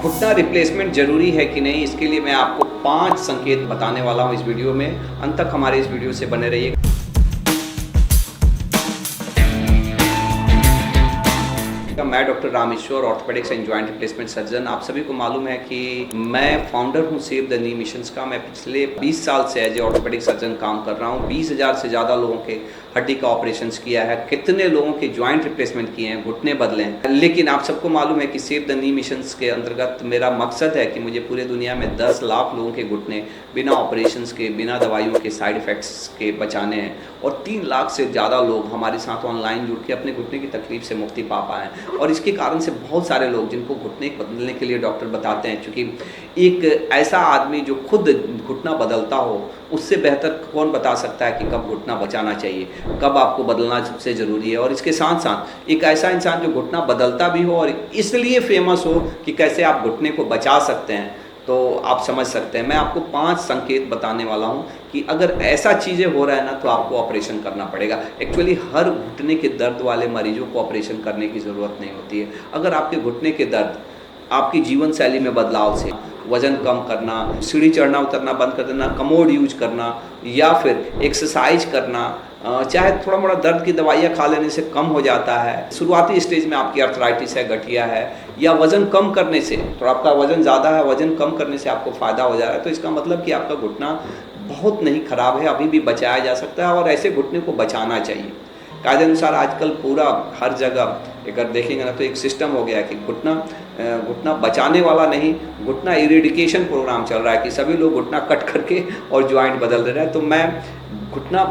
घुटना रिप्लेसमेंट ज़रूरी है कि नहीं, इसके लिए मैं आपको 5 संकेत बताने वाला हूँ इस वीडियो में। अंत तक हमारे इस वीडियो से बने रहिए। मैं doctor Rameshwar, orthopaedics and joint replacement surgeon. आप सभी को मालूम है कि मैं फाउंडर हूं सेव द नी मिशंस का। मैं पिछले 20 साल से एज ए ऑर्थोपेडिक सर्जन काम कर रहा हूं। 20,000 से ज़्यादा लोगों के हड्डी का ऑपरेशंस किया है, कितने लोगों के जॉइंट रिप्लेसमेंट किए हैं, घुटने बदले हैं। लेकिन आप सबको मालूम है कि सेव द नी मिशंस के अंतर्गत मेरा मकसद है कि मुझे पूरे दुनिया में 10 लाख लोगों के घुटने बिना ऑपरेशंस के, बिना दवाइयों के, साइड इफ़ेक्ट्स के बचाने हैं और 3 लाख से ज़्यादा लोग हमारे साथ ऑनलाइन जुड़ के अपने घुटने की तकलीफ से मुक्ति पा पाएँ। और इसके कारण से बहुत सारे लोग जिनको घुटने बदलने के लिए डॉक्टर बताते हैं, क्योंकि एक ऐसा आदमी जो खुद घुटना बदलता हो, उससे बेहतर कौन बता सकता है कि कब घुटना बचाना चाहिए, कब आपको बदलना सबसे ज़रूरी है। और इसके साथ साथ एक ऐसा इंसान जो घुटना बदलता भी हो और इसलिए फेमस हो कि कैसे आप घुटने को बचा सकते हैं, तो आप समझ सकते हैं। मैं आपको 5 संकेत बताने वाला हूं कि अगर ऐसा चीज़ें हो रहा है ना, तो आपको ऑपरेशन करना पड़ेगा। एक्चुअली हर घुटने के दर्द वाले मरीजों को ऑपरेशन करने की ज़रूरत नहीं होती है। अगर आपके घुटने के दर्द आपकी जीवन शैली में बदलाव से, वज़न कम करना, सीढ़ी चढ़ना उतरना बंद कर देना, कमोड यूज करना या फिर एक्सरसाइज करना, चाहे थोड़ा मोड़ा दर्द की दवाइयाँ खा लेने से कम हो जाता है, शुरुआती स्टेज में आपकी अर्थराइटिस है, गठिया है, या वज़न कम करने से, थोड़ा आपका वज़न ज़्यादा है, वज़न कम करने से आपको फ़ायदा हो जा रहा है, तो इसका मतलब कि आपका घुटना बहुत नहीं ख़राब है, अभी भी बचाया जा सकता है और ऐसे घुटने को बचाना चाहिए। कायदे अनुसार आजकल पूरा हर जगह अगर देखेंगे ना, तो एक सिस्टम हो गया है कि घुटना बचाने वाला नहीं, घुटना इरेडिकेशन प्रोग्राम चल रहा है कि सभी लोग घुटना कट करके और ज्वाइंट बदल रहे हैं। तो मैं घुटना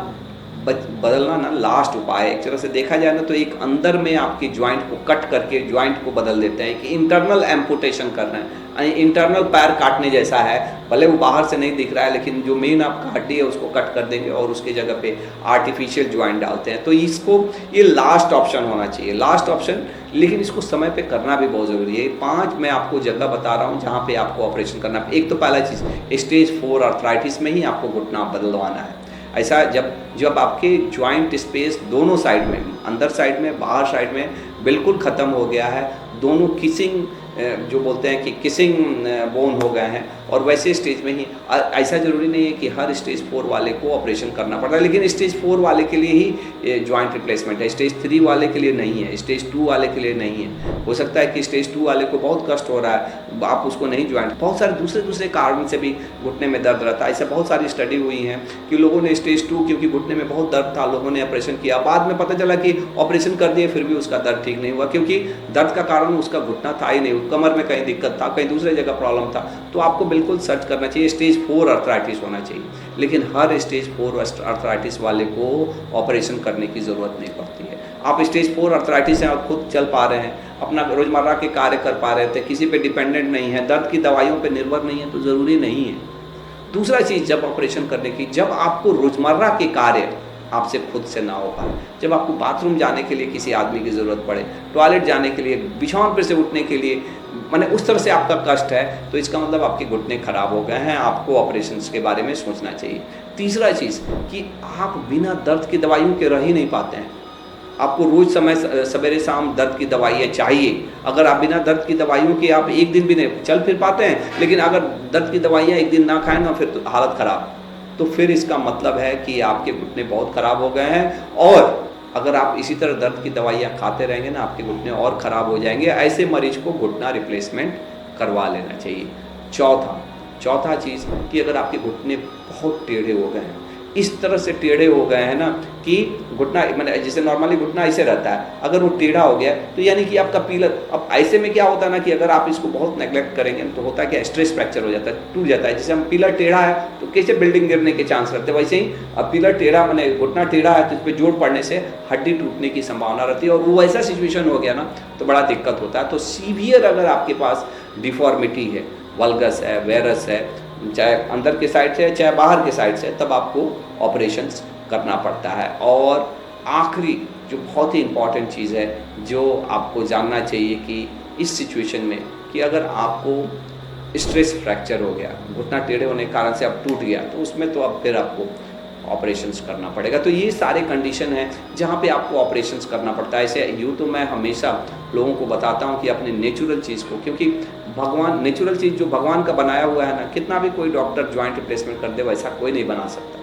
बदलना ना लास्ट उपाय है। एक तरह से देखा जाए ना, तो एक अंदर में आपके ज्वाइंट को कट करके ज्वाइंट को बदल देते हैं कि इंटरनल एम्पुटेशन कर रहे हैं, इंटरनल पैर काटने जैसा है। भले वो बाहर से नहीं दिख रहा है, लेकिन जो मेन आपका हड्डी है उसको कट कर देंगे और उसके जगह पे आर्टिफिशियल ज्वाइंट डालते हैं। तो ये लास्ट ऑप्शन होना चाहिए, लास्ट ऑप्शन। लेकिन इसको समय पे करना भी बहुत ज़रूरी है। 5 मैं आपको जगह बता रहा हूँ जहाँ पे आपको ऑपरेशन करना है। एक तो पहला चीज़, स्टेज 4 अर्थराइटिस में ही आपको घुटना बदलवाना है। ऐसा जब आपके ज्वाइंट स्पेस दोनों साइड में, अंदर साइड में, बाहर साइड में बिल्कुल ख़त्म हो गया है, दोनों किसिंग जो बोलते हैं कि किसिंग बोन हो गए हैं, और वैसे स्टेज में ही, ऐसा ज़रूरी नहीं है कि हर स्टेज 4 वाले को ऑपरेशन करना पड़ता है, लेकिन स्टेज 4 वाले के लिए ही जॉइंट रिप्लेसमेंट है, स्टेज 3 वाले के लिए नहीं है, स्टेज 2 वाले के लिए नहीं है। हो सकता है कि स्टेज 2 वाले को बहुत कष्ट हो रहा है, आप उसको नहीं ज्वाइंट, बहुत सारे दूसरे कारण से भी घुटने में दर्द रहता है। ऐसे बहुत सारी स्टडी हुई हैं कि लोगों ने स्टेज 2, क्योंकि घुटने में बहुत दर्द था, लोगों ने ऑपरेशन किया, बाद में पता चला कि ऑपरेशन कर दिए फिर भी उसका दर्द ठीक नहीं हुआ, क्योंकि दर्द का कारण उसका घुटना था ही नहीं, कमर में कहीं दिक्कत था, कहीं दूसरे जगह प्रॉब्लम था। तो आपको बिल्कुल सर्च करना चाहिए, स्टेज 4 अर्थराइटिस होना चाहिए। लेकिन हर स्टेज 4 अर्थराइटिस वाले को ऑपरेशन करने की ज़रूरत नहीं पड़ती है। आप स्टेज 4 अर्थराइटिस हैं और खुद चल पा रहे हैं, अपना रोज़मर्रा के कार्य कर पा रहे थे, किसी पे डिपेंडेंट नहीं है, दर्द की दवाइयों पे निर्भर नहीं है, तो ज़रूरी नहीं है। दूसरा चीज़, जब ऑपरेशन करने की, जब आपको रोज़मर्रा के कार्य आपसे खुद से ना हो पाए, जब आपको बाथरूम जाने के लिए किसी आदमी की ज़रूरत पड़े, टॉयलेट जाने के लिए, बिछावन पर से उठने के लिए, माने उस तरह से आपका कष्ट है, तो इसका मतलब आपके घुटने खराब हो गए हैं, आपको ऑपरेशंस के बारे में सोचना चाहिए। तीसरा चीज़ कि आप बिना दर्द की दवाइयों के रह ही नहीं पाते हैं। आपको रोज़ समय सवेरे शाम दर्द की दवाइयाँ चाहिए। अगर आप बिना दर्द की दवाइयों के आप एक दिन भी नहीं चल फिर पाते हैं, लेकिन अगर दर्द की दवाइयाँ एक दिन ना खाएं ना, फिर तो हालत ख़राब। तो फिर इसका मतलब है कि आपके घुटने बहुत ख़राब हो गए हैं, और अगर आप इसी तरह दर्द की दवाइयाँ खाते रहेंगे ना, आपके घुटने और ख़राब हो जाएंगे। ऐसे मरीज को घुटना रिप्लेसमेंट करवा लेना चाहिए। चौथा चीज़ कि अगर आपके घुटने बहुत टेढ़े हो गए हैं, इस तरह से टेढ़े हो गए हैं ना कि घुटना, मैंने जैसे नॉर्मली घुटना ऐसे रहता है, अगर वो टेढ़ा हो गया तो यानी कि आपका पीलर, अब ऐसे में क्या होता है ना कि अगर आप इसको बहुत नेगलेक्ट करेंगे तो होता है कि स्ट्रेस फ्रैक्चर हो जाता है, टूट जाता है। जैसे हम पिलर टेढ़ा है तो कैसे बिल्डिंग गिरने के चांस रहते हैं, वैसे ही अब पिलर टेढ़ा, मैंने घुटना टेढ़ा है तो इस पर जोड़ पड़ने से हड्डी टूटने की संभावना रहती है, और वो ऐसा सिचुएशन हो गया ना तो बड़ा दिक्कत होता है। तो सीवियर अगर आपके पास डिफॉर्मिटी है, वल्गस है, वेरस है, चाहे अंदर के साइड से चाहे बाहर के साइड से, तब आपको ऑपरेशंस करना पड़ता है। और आखिरी जो बहुत ही इम्पॉर्टेंट चीज़ है जो आपको जानना चाहिए कि इस सिचुएशन में, कि अगर आपको स्ट्रेस फ्रैक्चर हो गया, घुटना टेढ़े होने के कारण से अब टूट गया, तो उसमें तो अब फिर आपको ऑपरेशंस करना पड़ेगा। तो ये सारे कंडीशन हैं जहाँ पे आपको ऑपरेशंस करना पड़ता है। ऐसे यूँ तो मैं हमेशा लोगों को बताता हूँ कि अपने नेचुरल चीज़ को, क्योंकि भगवान नेचुरल चीज़ जो भगवान का बनाया हुआ है ना, कितना भी कोई डॉक्टर जॉइंट रिप्लेसमेंट कर दे वैसा कोई नहीं बना सकता।